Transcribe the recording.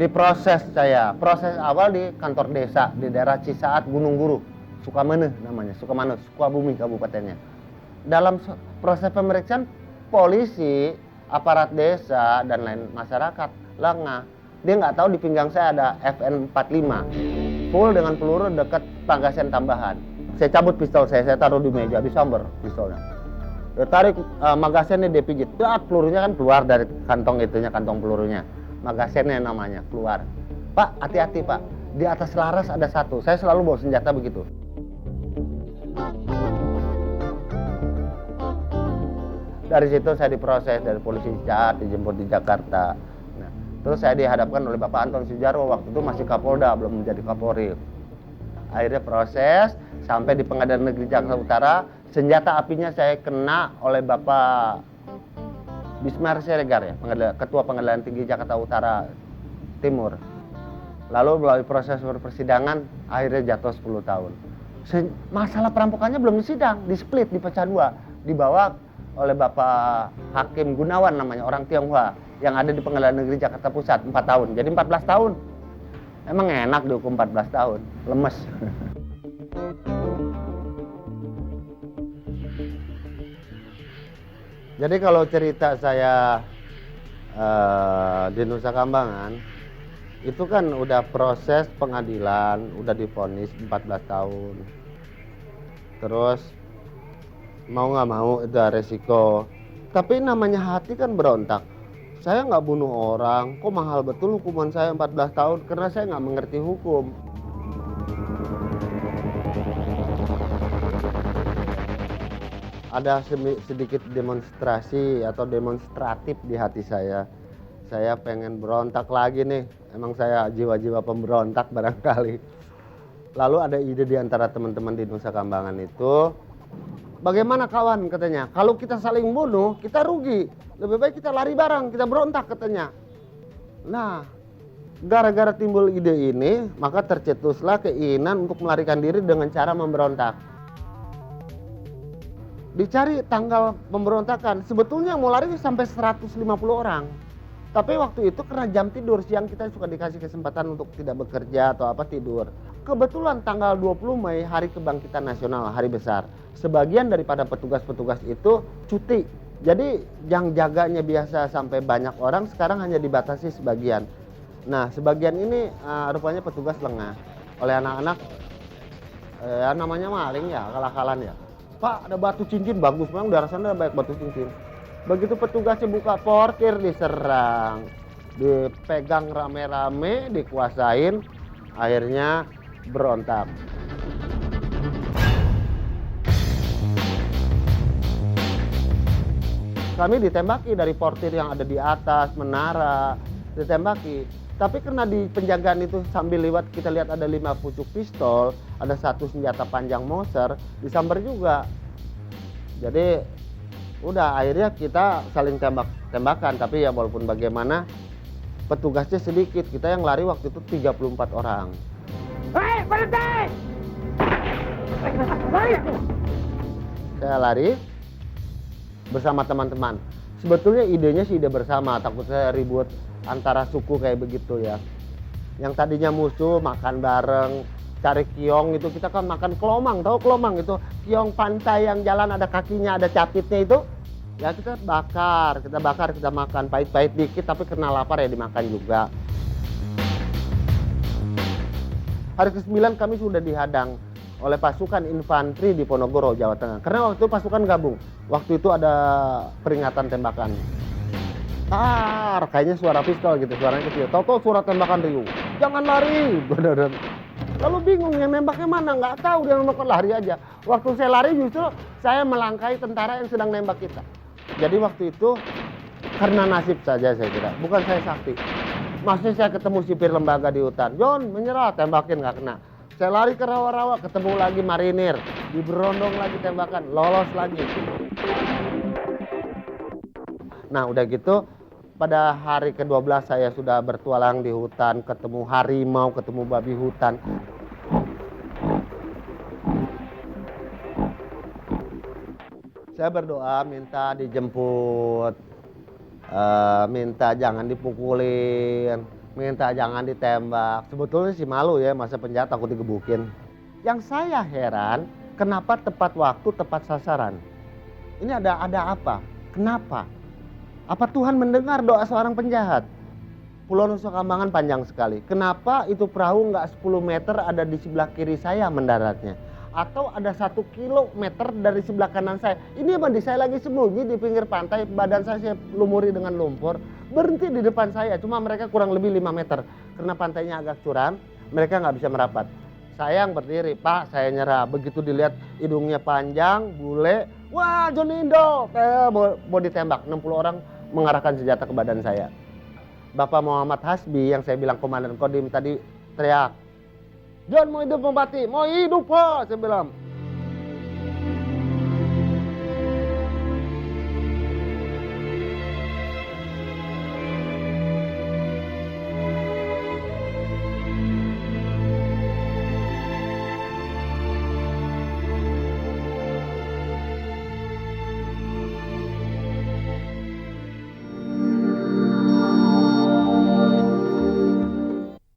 Diproses saya. Proses awal di kantor desa di daerah Cisaat Gunung Guru, Sukamana namanya, Sukamana, Sukabumi kabupatennya. Dalam proses pemeriksaan, polisi, aparat desa dan lain masyarakat lengah. Dia nggak tahu di pinggang saya ada FN45 full dengan peluru dekat panggasen tambahan. Saya cabut pistol saya taruh di meja, disamber pistolnya. Dia tarik magasennya, dia pijit, pelurunya kan keluar dari kantong itunya, kantong pelurunya. Magasennya namanya keluar. Pak, hati-hati Pak, di atas laras ada satu. Saya selalu bawa senjata begitu. Dari situ saya diproses dari polisi Cisaat, dijemput di Jakarta. Nah, terus saya dihadapkan oleh Bapak Anton Sujarwo, waktu itu masih Kapolda, belum menjadi Kapolri. Akhirnya proses sampai di Pengadilan Negeri Jakarta Utara. Senjata apinya saya kena oleh Bapak Bismar Siregar ya, Ketua Pengadilan Tinggi Jakarta Utara Timur. Lalu melalui proses persidangan akhirnya jatuh 10 tahun. Masalah perampokannya belum disidang, di-split, dipecah dua, dibawa oleh Bapak Hakim Gunawan namanya, orang Tionghoa yang ada di Pengadilan Negeri Jakarta Pusat 4 tahun. Jadi 14 tahun. Emang enak dihukum 14 tahun, lemes. Jadi kalau cerita saya di Nusa Kambangan, itu kan udah proses pengadilan, udah divonis 14 tahun. Terus mau nggak mau itu resiko. Tapi namanya hati kan berontak. Saya nggak bunuh orang, kok mahal betul hukuman saya 14 tahun karena saya nggak mengerti hukum. Ada sedikit demonstrasi atau demonstratif di hati saya. Saya pengen berontak lagi nih. Emang saya jiwa-jiwa pemberontak barangkali. Lalu ada ide di antara teman-teman di Nusa Kambangan itu, bagaimana kawan katanya, kalau kita saling bunuh kita rugi. Lebih baik kita lari bareng, kita berontak katanya. Nah, gara-gara timbul ide ini, maka tercetuslah keinginan untuk melarikan diri dengan cara memberontak. Dicari tanggal pemberontakan, sebetulnya mau lari sampai 150 orang. Tapi waktu itu karena jam tidur, siang kita suka dikasih kesempatan untuk tidak bekerja atau apa, tidur. Kebetulan tanggal 20 Mei Hari Kebangkitan Nasional, hari besar. Sebagian daripada petugas-petugas itu cuti. Jadi yang jaganya biasa sampai banyak orang, sekarang hanya dibatasi sebagian. Nah, sebagian ini rupanya petugas lengah oleh anak-anak, namanya maling ya, akal-akalan ya. Pak, ada batu cincin bagus, memang daerah sana ada banyak batu cincin. Begitu petugasnya buka portir, diserang, dipegang rame-rame, dikuasain, akhirnya berontak. Kami ditembaki dari portir yang ada di atas menara, ditembaki. Tapi karena di penjagaan itu sambil lewat kita lihat ada 5 pucuk pistol, ada 1 senjata panjang Moser, disamber juga. Jadi udah akhirnya kita saling tembak-tembakan, tapi ya walaupun bagaimana petugasnya sedikit, kita yang lari waktu itu 34 orang. Hei, berhenti! Saya lari bersama teman-teman. Sebetulnya idenya sih ide bersama, takut saya ribut antara suku kayak begitu ya. Yang tadinya musuh makan bareng, cari kiong itu, kita kan makan kelomang, tahu kelomang itu? Kiong pantai yang jalan ada kakinya, ada capitnya itu. Ya kita bakar, kita makan, pahit-pahit dikit tapi karena lapar ya dimakan juga. Hari ke-9 kami sudah dihadang oleh pasukan infanteri di Ponorogo, Jawa Tengah. Karena waktu itu pasukan gabung, waktu itu ada peringatan tembakan. Kayaknya suara pistol gitu, suaranya kecil. Tahu-tahu suara tembakan riuh. Jangan lari, beneran. Lalu bingung yang nembaknya mana, nggak tahu, dia nembak lari aja. Waktu saya lari justru saya melangkahi tentara yang sedang nembak kita. Jadi waktu itu karena nasib saja saya kira, bukan saya sakti. Masih saya ketemu sipir lembaga di hutan, John menyerah, tembakin nggak kena. Saya lari ke rawa-rawa, ketemu lagi marinir, diberondong lagi tembakan, lolos lagi. Nah udah gitu, pada hari ke-12 saya sudah bertualang di hutan, ketemu harimau, ketemu babi hutan. Saya berdoa minta dijemput, minta jangan dipukulin, minta jangan ditembak. Sebetulnya sih malu ya, masa penjahat takut digebukin. Yang saya heran, kenapa tepat waktu, tepat sasaran? Ini ada apa? Kenapa? Apa Tuhan mendengar doa seorang penjahat? Pulau Nusa Kambangan panjang sekali. Kenapa itu perahu nggak 10 meter ada di sebelah kiri saya mendaratnya? Atau ada 1 kilometer dari sebelah kanan saya. Ini apa saya lagi sembunyi di pinggir pantai, badan saya lumuri dengan lumpur. Berhenti di depan saya, cuma mereka kurang lebih 5 meter. Karena pantainya agak curam, mereka nggak bisa merapat. Saya yang berdiri, Pak, saya nyerah. Begitu dilihat hidungnya panjang, bule, wah John Indo, mau ditembak. 60 orang mengarahkan senjata ke badan saya. Bapak Muhammad Hasbi yang saya bilang komandan Kodim tadi teriak, John mau hidup mau mati? Mau hidup Pak, saya bilang.